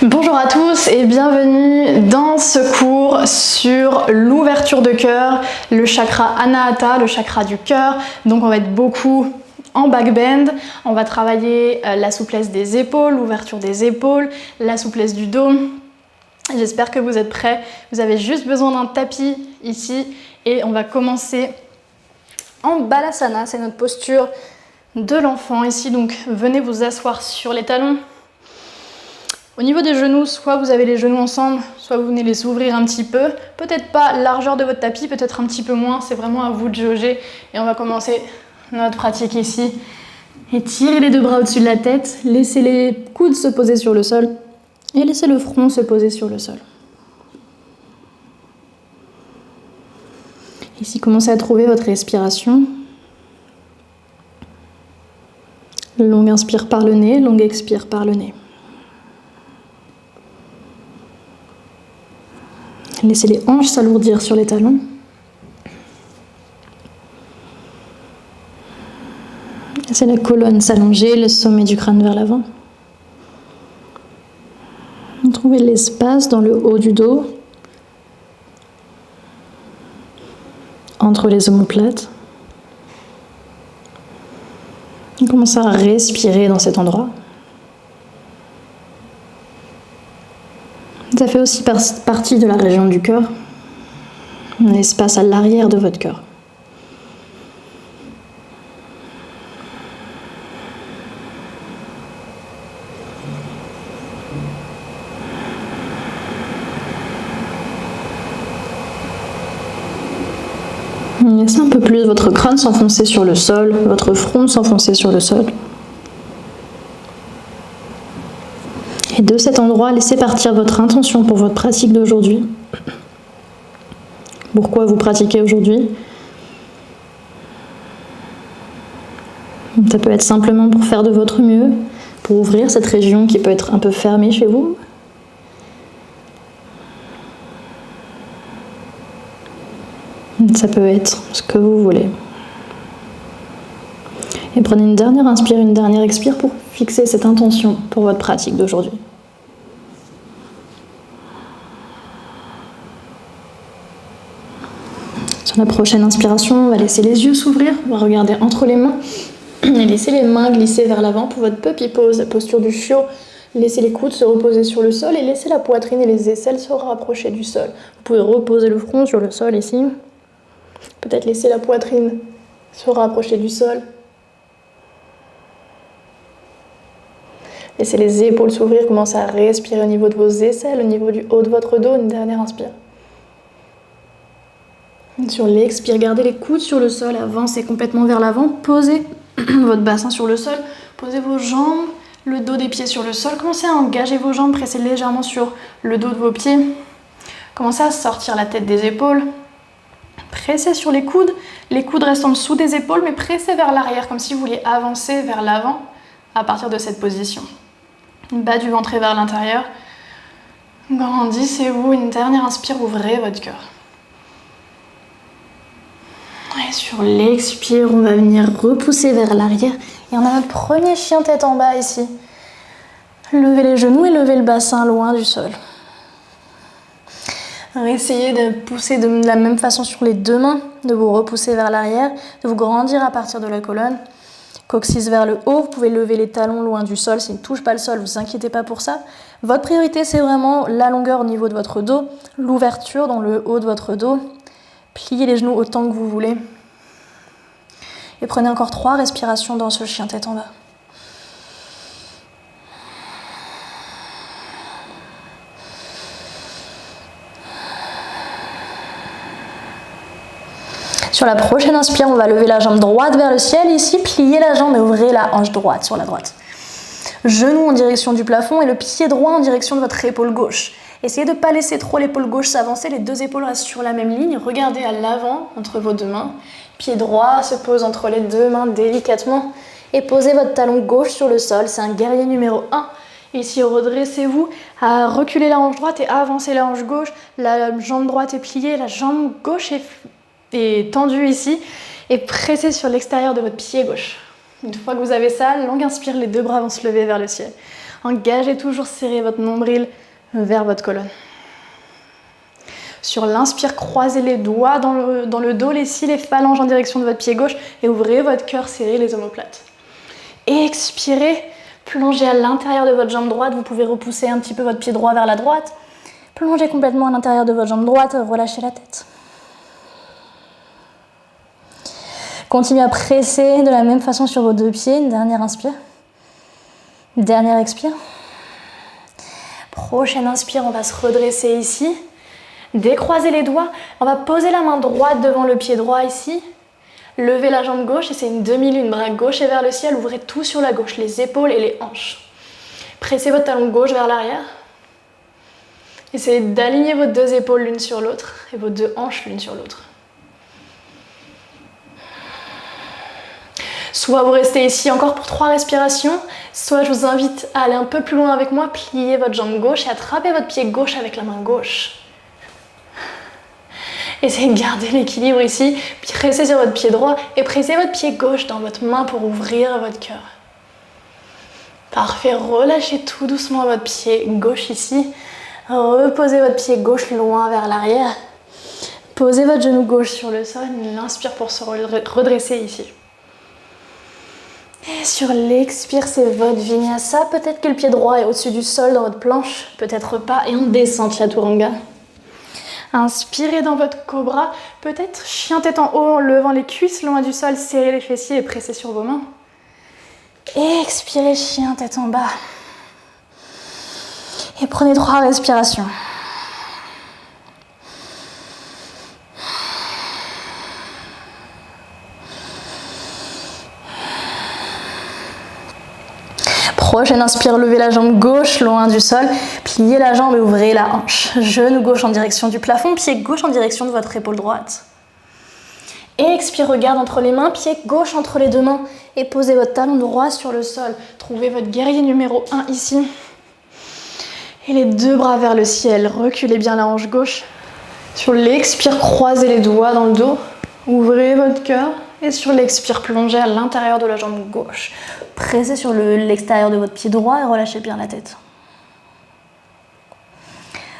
Bonjour à tous et bienvenue dans ce cours sur l'ouverture de cœur, le chakra Anahata, le chakra du cœur. Donc on va être beaucoup en back bend, on va travailler la souplesse des épaules, l'ouverture des épaules, la souplesse du dos. J'espère que vous êtes prêts. Vous avez juste besoin d'un tapis ici et on va commencer en Balasana, c'est notre posture de l'enfant ici. Donc venez vous asseoir sur les talons. Au niveau des genoux, soit vous avez les genoux ensemble, soit vous venez les ouvrir un petit peu. Peut-être pas largeur de votre tapis, peut-être un petit peu moins, c'est vraiment à vous de jauger. Et on va commencer notre pratique ici. Étirez les deux bras au-dessus de la tête, laissez les coudes se poser sur le sol et laissez le front se poser sur le sol. Ici, commencez à trouver votre respiration. Longue inspire par le nez, longue expire par le nez. Laissez les hanches s'alourdir sur les talons. Laissez la colonne s'allonger, le sommet du crâne vers l'avant. Trouvez l'espace dans le haut du dos, entre les omoplates. Commencez à respirer dans cet endroit. Ça fait aussi partie de la région du cœur, un espace à l'arrière de votre cœur. Laissez un peu plus votre crâne s'enfoncer sur le sol, votre front s'enfoncer sur le sol. Et de cet endroit, laissez partir votre intention pour votre pratique d'aujourd'hui. Pourquoi vous pratiquez aujourd'hui? Ça peut être simplement pour faire de votre mieux, pour ouvrir cette région qui peut être un peu fermée chez vous. Ça peut être ce que vous voulez. Et prenez une dernière inspire, une dernière expire pour fixer cette intention pour votre pratique d'aujourd'hui. Sur la prochaine inspiration, on va laisser les yeux s'ouvrir, on va regarder entre les mains et laisser les mains glisser vers l'avant pour votre puppy pose, la posture du chiot. Laissez les coudes se reposer sur le sol et laissez la poitrine et les aisselles se rapprocher du sol. Vous pouvez reposer le front sur le sol ici. Peut-être laisser la poitrine se rapprocher du sol. Laissez les épaules s'ouvrir, commencez à respirer au niveau de vos aisselles, au niveau du haut de votre dos. Une dernière inspire. Sur l'expire, gardez les coudes sur le sol, avancez complètement vers l'avant, posez votre bassin sur le sol, posez vos jambes, le dos des pieds sur le sol, commencez à engager vos jambes, pressez légèrement sur le dos de vos pieds, commencez à sortir la tête des épaules, pressez sur les coudes restent en dessous des épaules, mais pressez vers l'arrière, comme si vous vouliez avancer vers l'avant à partir de cette position. Bas du ventre vers l'intérieur, grandissez-vous, une dernière inspire, ouvrez votre cœur. Et sur l'expire, on va venir repousser vers l'arrière. Et on a notre premier chien tête en bas ici. Levez les genoux et levez le bassin loin du sol. Essayez de pousser de la même façon sur les deux mains, de vous repousser vers l'arrière, de vous grandir à partir de la colonne. Coccyx vers le haut, vous pouvez lever les talons loin du sol. S'ils ne touchent pas le sol, ne vous inquiétez pas pour ça. Votre priorité, c'est vraiment la longueur au niveau de votre dos, l'ouverture dans le haut de votre dos. Pliez les genoux autant que vous voulez. Et prenez encore 3 respirations dans ce chien tête en bas. Sur la prochaine inspire, on va lever la jambe droite vers le ciel. Ici, pliez la jambe et ouvrez la hanche droite sur la droite. Genou en direction du plafond et le pied droit en direction de votre épaule gauche. Essayez de ne pas laisser trop l'épaule gauche s'avancer, les deux épaules restent sur la même ligne. Regardez à l'avant entre vos deux mains. Pied droit se pose entre les deux mains délicatement. Et posez votre talon gauche sur le sol, c'est un guerrier numéro 1. Ici, redressez-vous, à reculer la hanche droite et avancez la hanche gauche. La jambe droite est pliée, la jambe gauche est tendue ici. Et pressez sur l'extérieur de votre pied gauche. Une fois que vous avez ça, longue inspire, les deux bras vont se lever vers le ciel. Engagez toujours, serrez votre nombril vers votre colonne. Sur l'inspire, croisez les doigts dans le dos, les cils, les phalanges en direction de votre pied gauche et ouvrez votre cœur, serrez les omoplates. Expirez, plongez à l'intérieur de votre jambe droite. Vous pouvez repousser un petit peu votre pied droit vers la droite. Plongez complètement à l'intérieur de votre jambe droite, relâchez la tête. Continuez à presser de la même façon sur vos deux pieds. Une dernière inspire. Dernière expire. Prochaine inspire, on va se redresser ici. Décroisez les doigts. On va poser la main droite devant le pied droit ici. Levez la jambe gauche et c'est une demi-lune. Bras gauche et vers le ciel. Ouvrez tout sur la gauche, les épaules et les hanches. Pressez votre talon gauche vers l'arrière. Essayez d'aligner vos deux épaules l'une sur l'autre et vos deux hanches l'une sur l'autre. Soit vous restez ici encore pour 3 respirations, soit je vous invite à aller un peu plus loin avec moi, plier votre jambe gauche et attraper votre pied gauche avec la main gauche. Essayez de garder l'équilibre ici, pressez sur votre pied droit et pressez votre pied gauche dans votre main pour ouvrir votre cœur. Parfait, relâchez tout doucement votre pied gauche ici. Reposez votre pied gauche loin vers l'arrière. Posez votre genou gauche sur le sol. L'inspire pour se redresser ici. Et sur l'expire, c'est votre vinyasa. Peut-être que le pied droit est au-dessus du sol dans votre planche. Peut-être pas. Et on descend chaturanga. Inspirez dans votre cobra. Peut-être chien tête en haut en levant les cuisses loin du sol. Serrez les fessiers et pressez sur vos mains. Expirez chien tête en bas. Et prenez 3 respirations. Prochaine inspire, levez la jambe gauche loin du sol, pliez la jambe et ouvrez la hanche. Genou gauche en direction du plafond, pied gauche en direction de votre épaule droite. Expire, regarde entre les mains, pied gauche entre les deux mains et posez votre talon droit sur le sol. Trouvez votre guerrier numéro 1 ici. Et les deux bras vers le ciel, reculez bien la hanche gauche. Sur l'expire, croisez les doigts dans le dos, ouvrez votre cœur. Et sur l'expire, plongez à l'intérieur de la jambe gauche. Pressez sur l'extérieur de votre pied droit et relâchez bien la tête.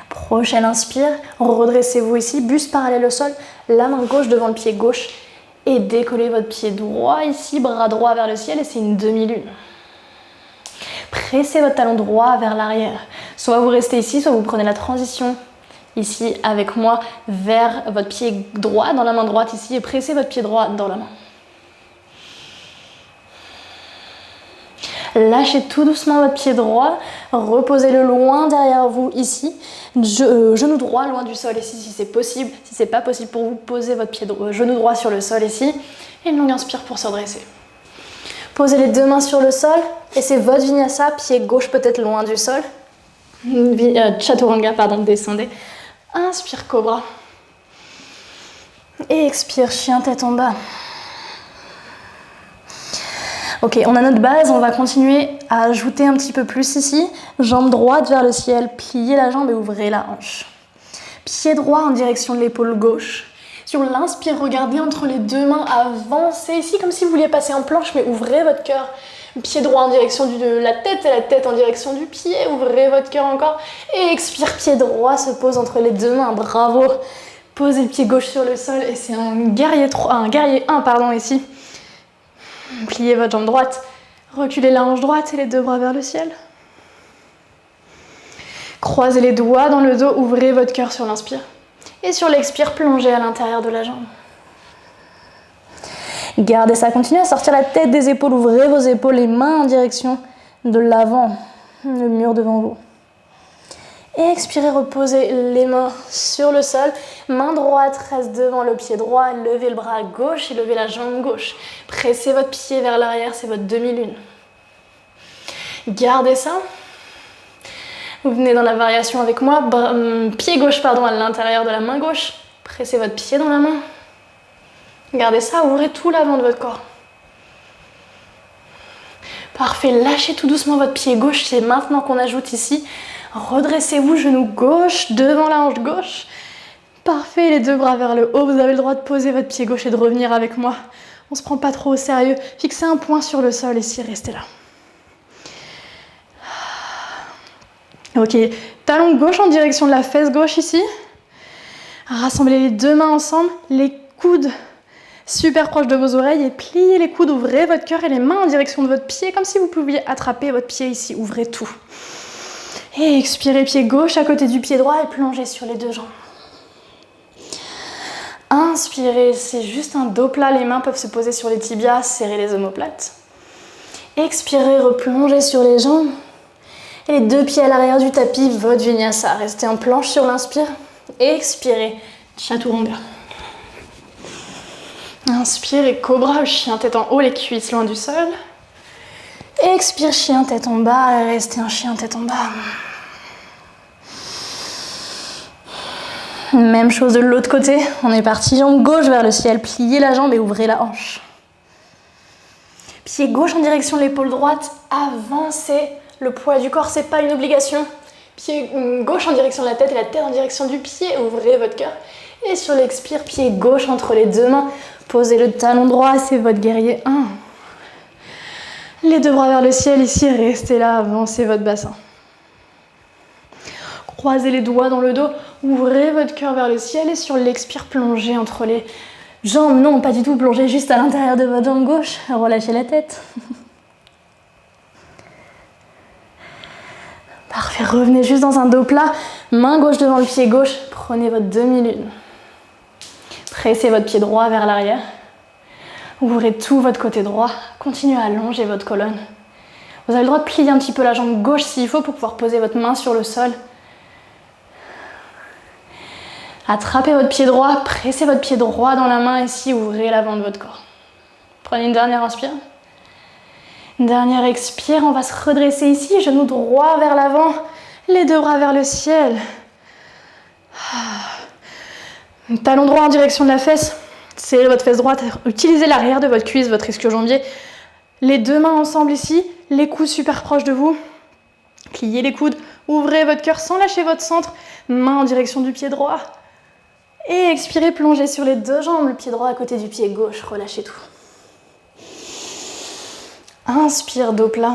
Prochaine inspire, redressez-vous ici, buste parallèle au sol, la main gauche devant le pied gauche. Et décollez votre pied droit ici, bras droit vers le ciel et c'est une demi-lune. Pressez votre talon droit vers l'arrière. Soit vous restez ici, soit vous prenez la transition ici avec moi vers votre pied droit dans la main droite ici et pressez votre pied droit dans la main. Lâchez tout doucement votre pied droit, reposez-le loin derrière vous ici, genou droit loin du sol ici si c'est possible. Si c'est pas possible pour vous, posez votre genou droit sur le sol ici et une longue inspire pour se redresser. Posez les deux mains sur le sol et c'est votre vinyasa, pied gauche peut-être loin du sol. Chaturanga, pardon, descendez. Inspire cobra. Et expire chien tête en bas. Ok, on a notre base, on va continuer à ajouter un petit peu plus ici. Jambe droite vers le ciel, pliez la jambe et ouvrez la hanche. Pied droit en direction de l'épaule gauche. Sur l'inspire, regardez entre les deux mains, avancez ici comme si vous vouliez passer en planche, mais ouvrez votre cœur. Pied droit en direction de la tête et la tête en direction du pied. Ouvrez votre cœur encore. Et expire, pied droit se pose entre les deux mains. Bravo. Posez le pied gauche sur le sol et c'est un guerrier 1 ici. Pliez votre jambe droite. Reculez la hanche droite et les deux bras vers le ciel. Croisez les doigts dans le dos. Ouvrez votre cœur sur l'inspire. Et sur l'expire, plongez à l'intérieur de la jambe. Gardez ça, continuez à sortir la tête des épaules, ouvrez vos épaules, les mains en direction de l'avant, le mur devant vous. Et expirez, reposez les mains sur le sol, main droite reste devant le pied droit, levez le bras gauche et levez la jambe gauche. Pressez votre pied vers l'arrière, c'est votre demi-lune. Gardez ça. Vous venez dans la variation avec moi, pied gauche à l'intérieur de la main gauche, pressez votre pied dans la main. Gardez ça, ouvrez tout l'avant de votre corps. Parfait, lâchez tout doucement votre pied gauche, c'est maintenant qu'on ajoute ici. Redressez-vous, genou gauche, devant la hanche gauche. Parfait, les deux bras vers le haut, vous avez le droit de poser votre pied gauche et de revenir avec moi. On ne se prend pas trop au sérieux, fixez un point sur le sol ici, restez là. Ok, talon gauche en direction de la fesse gauche ici. Rassemblez les deux mains ensemble, les coudes super proches de vos oreilles et pliez les coudes, ouvrez votre cœur et les mains en direction de votre pied, comme si vous pouviez attraper votre pied ici, ouvrez tout. Et expirez, pied gauche à côté du pied droit et plongez sur les deux jambes. Inspirez, c'est juste un dos plat, les mains peuvent se poser sur les tibias, serrez les omoplates. Expirez, replongez sur les jambes. Et les deux pieds à l'arrière du tapis, votre vinyasa. Restez en planche sur l'inspire. Expirez, chaturanga. Inspirez, cobra, chien tête en haut, les cuisses loin du sol. Expire, chien tête en bas, et restez un chien tête en bas. Même chose de l'autre côté, on est parti, jambe gauche vers le ciel, pliez la jambe et ouvrez la hanche. Pied gauche en direction de l'épaule droite, avancez le poids du corps, c'est pas une obligation. Pied gauche en direction de la tête et la tête en direction du pied, ouvrez votre cœur. Et sur l'expire, pied gauche entre les deux mains, posez le talon droit, c'est votre guerrier 1. Les deux bras vers le ciel ici, restez là, avancez votre bassin. Croisez les doigts dans le dos, ouvrez votre cœur vers le ciel et sur l'expire, plongez entre les jambes. Non, pas du tout, plongez juste à l'intérieur de votre jambe gauche, relâchez la tête. Parfait, revenez juste dans un dos plat, main gauche devant le pied gauche, prenez votre demi-lune. Pressez votre pied droit vers l'arrière, ouvrez tout votre côté droit, continuez à allonger votre colonne. Vous avez le droit de plier un petit peu la jambe gauche s'il faut pour pouvoir poser votre main sur le sol. Attrapez votre pied droit, pressez votre pied droit dans la main ici, ouvrez l'avant de votre corps. Prenez une dernière inspire. Une dernière expire, on va se redresser ici, genou droit vers l'avant, les deux bras vers le ciel. Talon droit en direction de la fesse, serrez votre fesse droite, utilisez l'arrière de votre cuisse, votre ischio-jambier. Les deux mains ensemble ici, les coudes super proches de vous. Pliez les coudes, ouvrez votre cœur sans lâcher votre centre, main en direction du pied droit. Et expirez, plongez sur les deux jambes, le pied droit à côté du pied gauche, relâchez tout. Inspire, dos plat.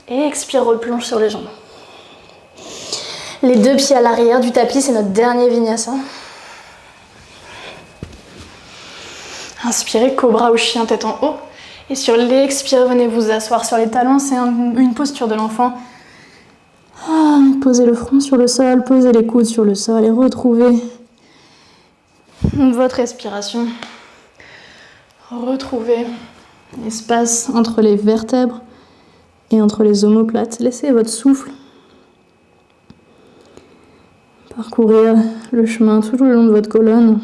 Et expire, replonge sur les jambes. Les deux pieds à l'arrière du tapis, c'est notre dernier vinyasa. Inspirez, cobra ou chien tête en haut. Et sur l'expire, venez vous asseoir sur les talons, c'est une posture de l'enfant. Posez le front sur le sol, posez les coudes sur le sol et retrouvez votre respiration. Retrouvez l'espace entre les vertèbres et entre les omoplates. Laissez votre souffle parcourir le chemin tout le long de votre colonne.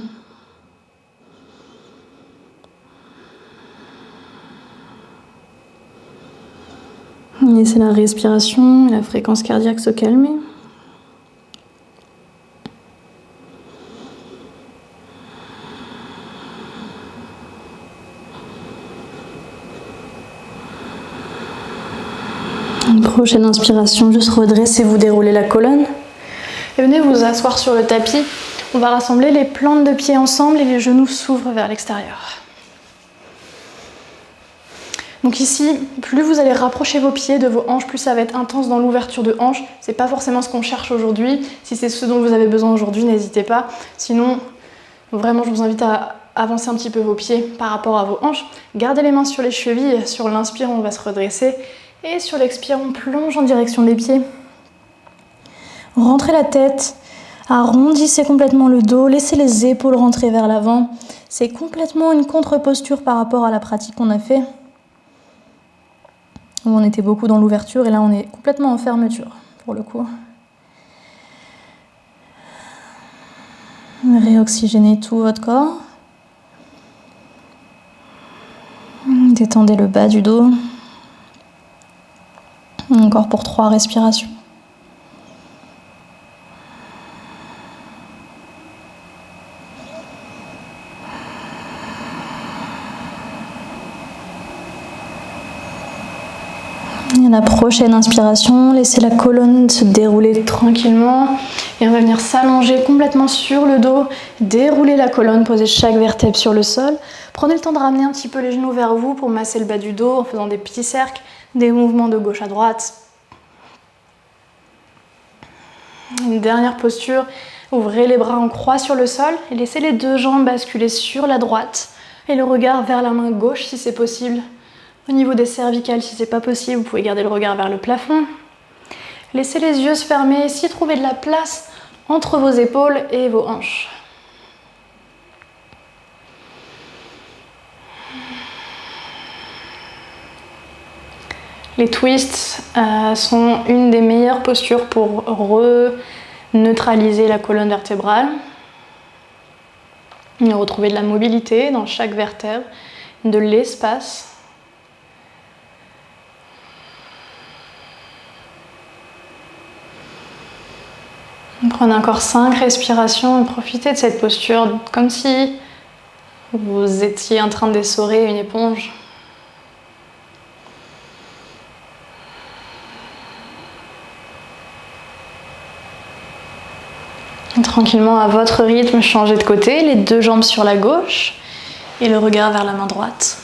Laissez la respiration et la fréquence cardiaque se calmer. Une prochaine inspiration, juste redressez-vous, déroulez la colonne. Et venez vous asseoir sur le tapis. On va rassembler les plantes de pieds ensemble et les genoux s'ouvrent vers l'extérieur. Donc ici, plus vous allez rapprocher vos pieds de vos hanches, plus ça va être intense dans l'ouverture de hanches. C'est pas forcément ce qu'on cherche aujourd'hui. Si c'est ce dont vous avez besoin aujourd'hui, n'hésitez pas. Sinon, vraiment, je vous invite à avancer un petit peu vos pieds par rapport à vos hanches. Gardez les mains sur les chevilles. Sur l'inspire, on va se redresser. Et sur l'expire, on plonge en direction des pieds. Rentrez la tête. Arrondissez complètement le dos. Laissez les épaules rentrer vers l'avant. C'est complètement une contre-posture par rapport à la pratique qu'on a fait. Où on était beaucoup dans l'ouverture et là on est complètement en fermeture pour le coup. Réoxygénez tout votre corps. Détendez le bas du dos. Encore pour 3 respirations. Et la prochaine inspiration, laissez la colonne se dérouler tranquillement et on va venir s'allonger complètement sur le dos, dérouler la colonne, poser chaque vertèbre sur le sol. Prenez le temps de ramener un petit peu les genoux vers vous pour masser le bas du dos en faisant des petits cercles, des mouvements de gauche à droite. Une dernière posture, ouvrez les bras en croix sur le sol et laissez les deux jambes basculer sur la droite et le regard vers la main gauche si c'est possible. Au niveau des cervicales, si c'est pas possible, vous pouvez garder le regard vers le plafond. Laissez les yeux se fermer, si trouvez de la place entre vos épaules et vos hanches. Les twists sont une des meilleures postures pour neutraliser la colonne vertébrale et retrouver de la mobilité dans chaque vertèbre, de l'espace. Prenez encore 5 respirations et profitez de cette posture comme si vous étiez en train d'essorer une éponge. Tranquillement, à votre rythme, changez de côté, les deux jambes sur la gauche et le regard vers la main droite.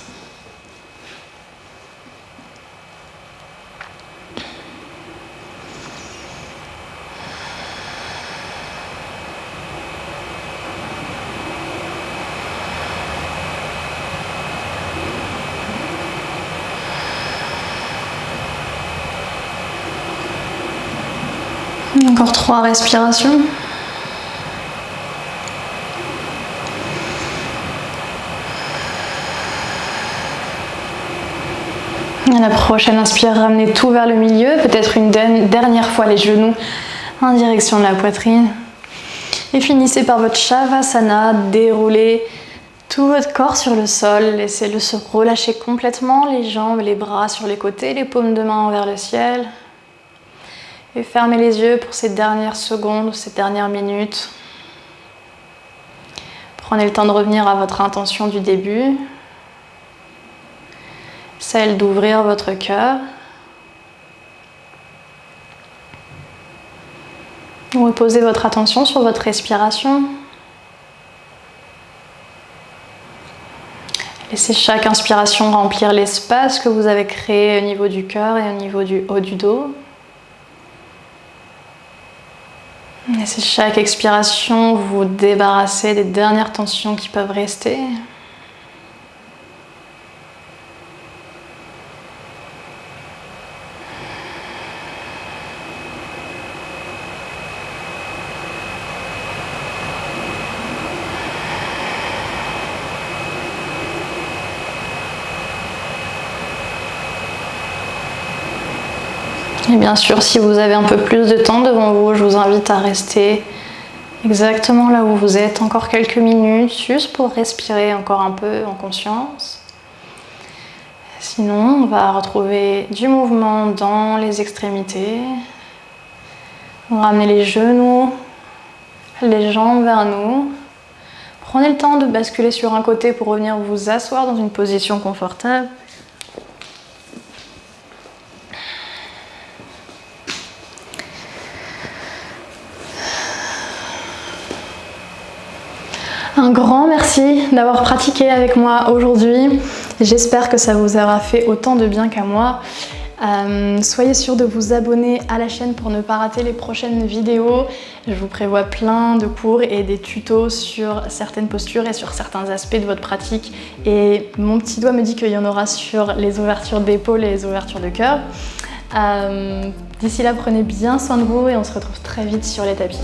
Encore 3 respirations. À la prochaine inspire, ramenez tout vers le milieu, peut-être une dernière fois les genoux en direction de la poitrine. Et finissez par votre Shavasana, déroulez tout votre corps sur le sol, laissez-le se relâcher complètement, les jambes, les bras sur les côtés, les paumes de main vers le ciel. Et fermez les yeux pour ces dernières secondes, ces dernières minutes. Prenez le temps de revenir à votre intention du début. Celle d'ouvrir votre cœur. Reposez votre attention sur votre respiration. Laissez chaque inspiration remplir l'espace que vous avez créé au niveau du cœur et au niveau du haut du dos. Laissez chaque expiration vous débarrasser des dernières tensions qui peuvent rester. Et bien sûr, si vous avez un peu plus de temps devant vous, je vous invite à rester exactement là où vous êtes, encore quelques minutes, juste pour respirer encore un peu en conscience. Sinon, on va retrouver du mouvement dans les extrémités. On va ramener les genoux, les jambes vers nous. Prenez le temps de basculer sur un côté pour revenir vous asseoir dans une position confortable. Un grand merci d'avoir pratiqué avec moi aujourd'hui. J'espère que ça vous aura fait autant de bien qu'à moi. Soyez sûrs de vous abonner à la chaîne pour ne pas rater les prochaines vidéos. Je vous prévois plein de cours et des tutos sur certaines postures et sur certains aspects de votre pratique. Et mon petit doigt me dit qu'il y en aura sur les ouvertures d'épaule et les ouvertures de cœur. D'ici là, prenez bien soin de vous et on se retrouve très vite sur les tapis.